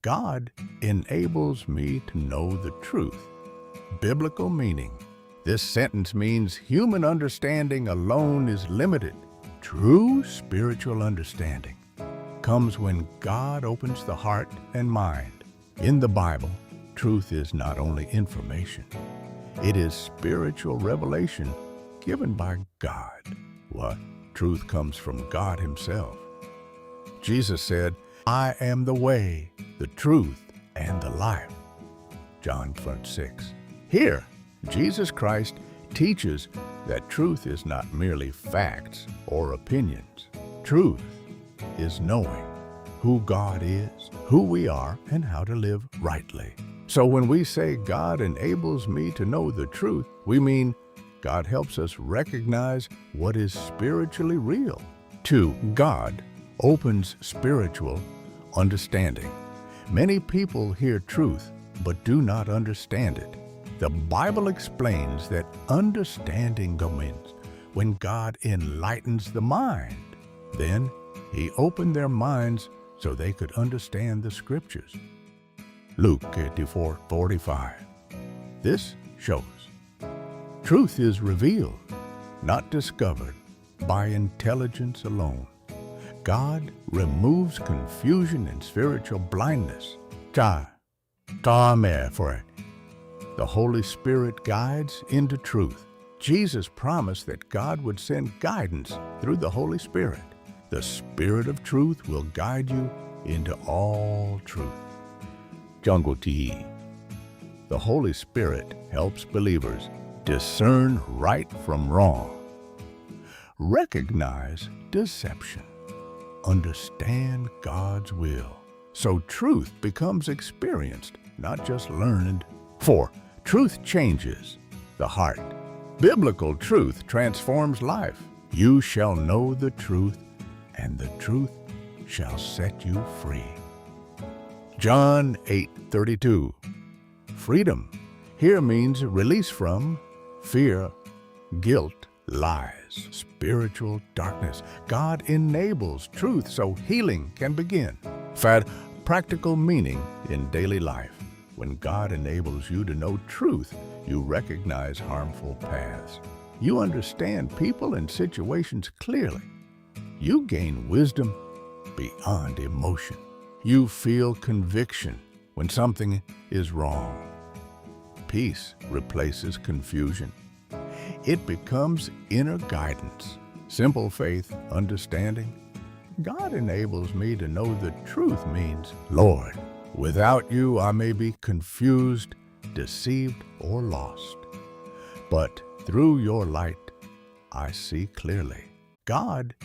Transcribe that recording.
God enables me to know the truth. Biblical meaning. This sentence means human understanding alone is limited. True spiritual understanding comes when God opens the heart and mind. In the Bible, truth is not only information, it is spiritual revelation given by God. What? Truth comes from God Himself. Jesus said, "I am the way, the truth, and the life." John 6. Here, Jesus Christ teaches that truth is not merely facts or opinions. Truth is knowing who God is, who we are, and how to live rightly. So when we say God enables me to know the truth, we mean God helps us recognize what is spiritually real. 2. God opens spiritual understanding. Many people hear truth but do not understand it. The Bible explains that understanding begins when God enlightens the mind. Then He opened their minds so they could understand the Scriptures. Luke 84:45. This shows truth is revealed, not discovered, by intelligence alone. God removes confusion and spiritual blindness. The Holy Spirit guides into truth. Jesus promised that God would send guidance through the Holy Spirit. The Spirit of truth will guide you into all truth. The Holy Spirit helps believers discern right from wrong, recognize deception, understand God's will. So truth becomes experienced, not just learned. 4. Truth changes the heart. Biblical truth transforms life. You shall know the truth, and the truth shall set you free. John 8:32. Freedom here means release from fear, guilt, lies, spiritual darkness. God enables truth so healing can begin. Practical meaning in daily life. When God enables you to know truth, you recognize harmful paths. You understand people and situations clearly. You gain wisdom beyond emotion. You feel conviction when something is wrong. Peace replaces confusion. It becomes inner guidance. Simple faith, understanding. God enables me to know the truth means, Lord, without you I may be confused, deceived, or lost. But through your light, I see clearly. God